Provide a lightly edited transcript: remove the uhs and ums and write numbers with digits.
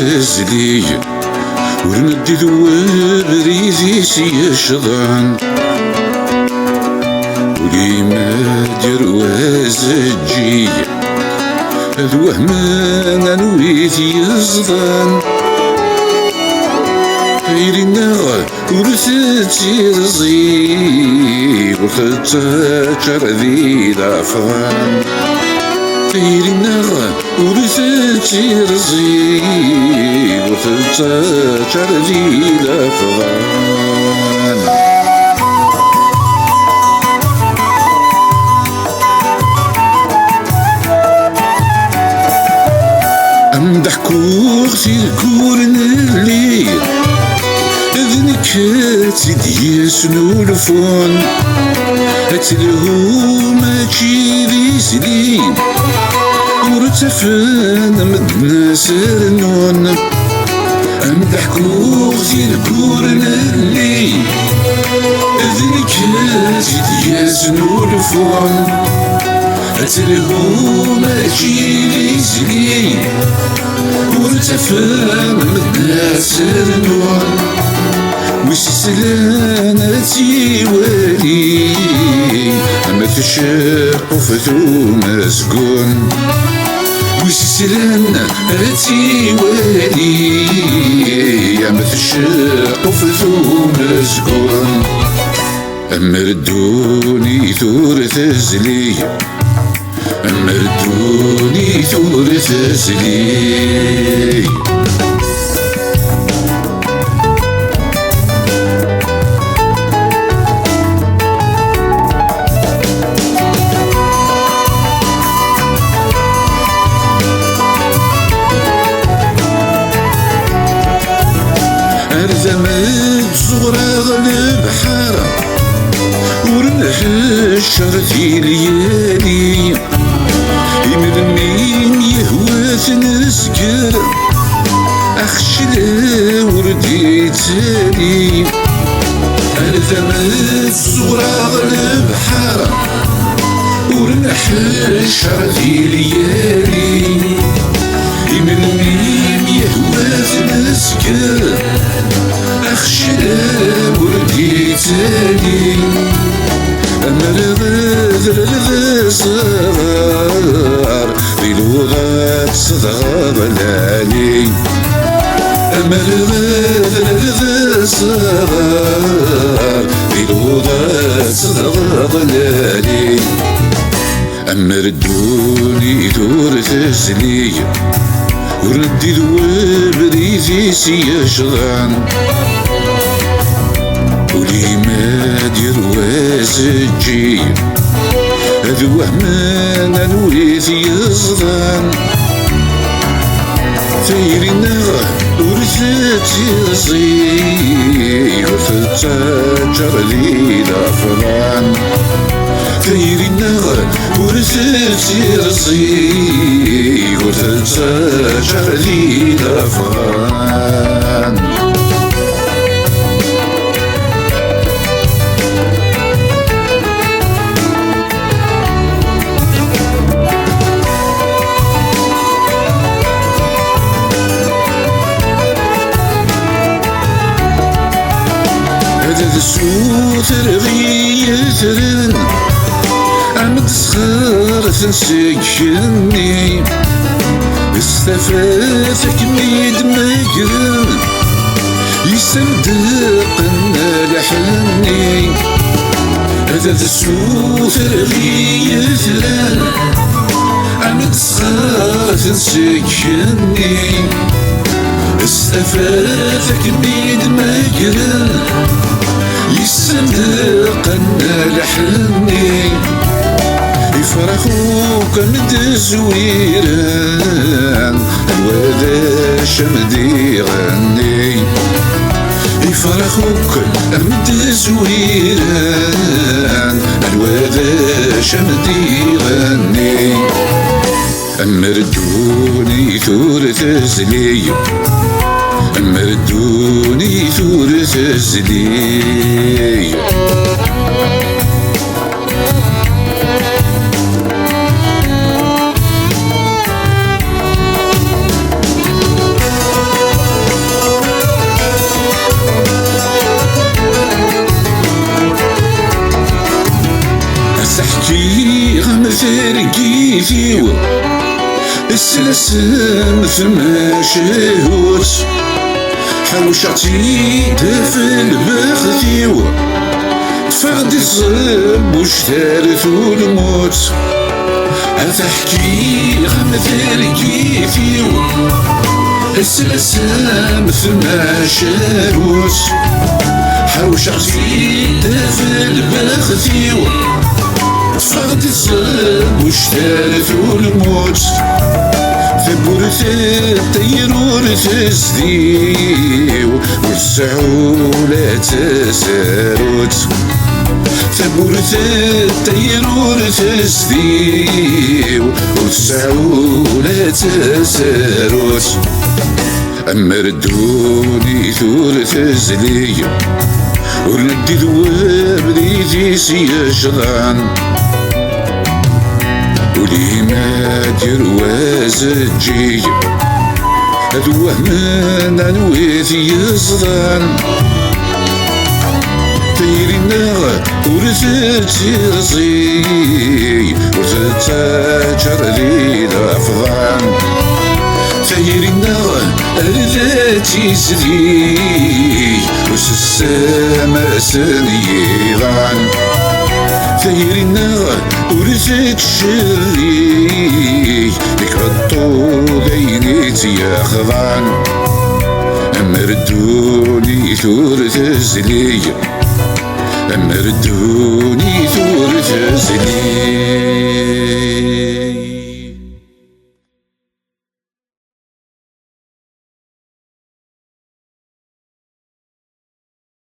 تزلي ورندي ذوب ريزي سيشضان ولي ما دير وازجي ذوه ما نويت يزضان غيري نغ ورثت يرزي ورثت تشر ذي الأفغان غيري نغ ورثت يرزي ورثت تشر ذي الأفغان امدح كورتي الكورن الليل اذنك تديس نولفون اتلهو ماشي ذي سليم ورتفن مدنا سرنون امدح كورتي الكورن الليل اذنك تديس نولفون اتلهو ماشي ذي سليم ورتفن مدنا سرنون وش سلانتي ولي أما تشاق وفتو مسكون وش سلانتي ولي أما تشاق وفتو مسكون أما ردوني ثور تزلي أما ردوني ثور تزلي أرزمت صغرى البحر ورنحشر في ليالي يمرمين يهوى نسكر أخشى وردي تالي أرزمت صغرى البحر ورنحشر في ليالي يمرمين يهوى نسكر أخشى وردي تالي أما الغذر صغار في لغات صغار بلالي أما الغذر صغار في لغات صغار بلالي أما ردوني دور تزلي وردي ذوب ريزي سيشغان ولي ما دير وازجي ذوه ما نوريث يزضان ثيري نغ ورثت يرزي ورثت تجر ذي الأفغان ثيري نغ ورثت يرزي ورثت تجر ذي الأفغان سوثر غيثرن عمد صخر تنسكني استفاتك ميد مجرن يصدقنا لحني هذا سوثر غيثرن عمد صخر تنسكني استفاتك ميد مجرن يصدقنا لحني يفرحوك مد زويران الوذا شمدي غني يفرحوك مد زويران الوذا شمدي غني أما ردوني ثور تزلي أما ردوني ثور تزلي لقيتيو السلسم ثما شهوت حروشاتي دفل بختيو فقد الصب وشتارثو الموت أتحكي غمث لقيتيو السلسم ثما شهوت حروشاتي دفل بختيو فقد الصب وشتارثو الموت ثبورث الطيرورث الزديو والسعولة تساروت ثبورث الطيرورث الزديو والسعولة تساروت أما ردوني ثورث الزلي وردي ذواب ديتي سيجران ولي ما دير وازجي هذوه من عنويت يصدان تيرينا ورثت ترزي ورثت تاجر لي الأفضان تيرينا ورثت يسدي وسسامة سنيضان ثيرنا ورثت شري لك ردو دينيت يا خضان أما ردوني ثورث الزلي أما ردوني ثورث الزلي